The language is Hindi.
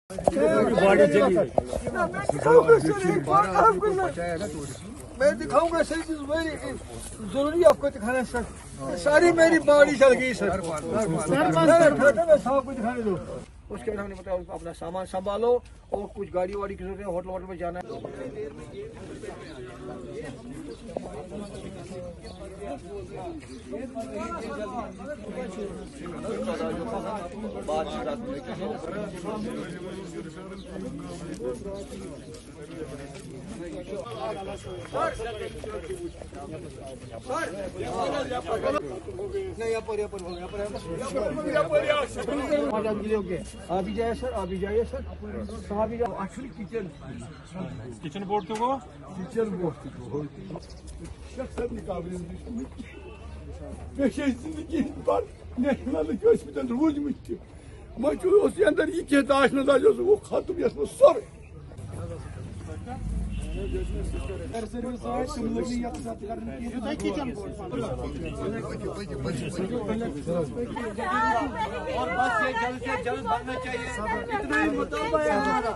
मैं दिखाऊंगा सही चीज मेरी जरूरी आपको दिखाना सर। सारी मेरी बॉडी चल गई सर। मैं साहब को दिखाने दो। उसके बाद हमने बताया अपना सामान संभालो और कुछ गाड़ी वाड़ी की जरूरत है, होटल वोटल में जाना है। अभी जाए सर, अभी जाइए सर। एक्चुअली किचन बोर्ड तो वो किचन बोर्ड रोजमत अंदर यह कह दाश नदाज वो खत्म ये सोरे और बस ये जल्द से जल्द बनना चाहिए, इतना ही मुताबिक है हमारा।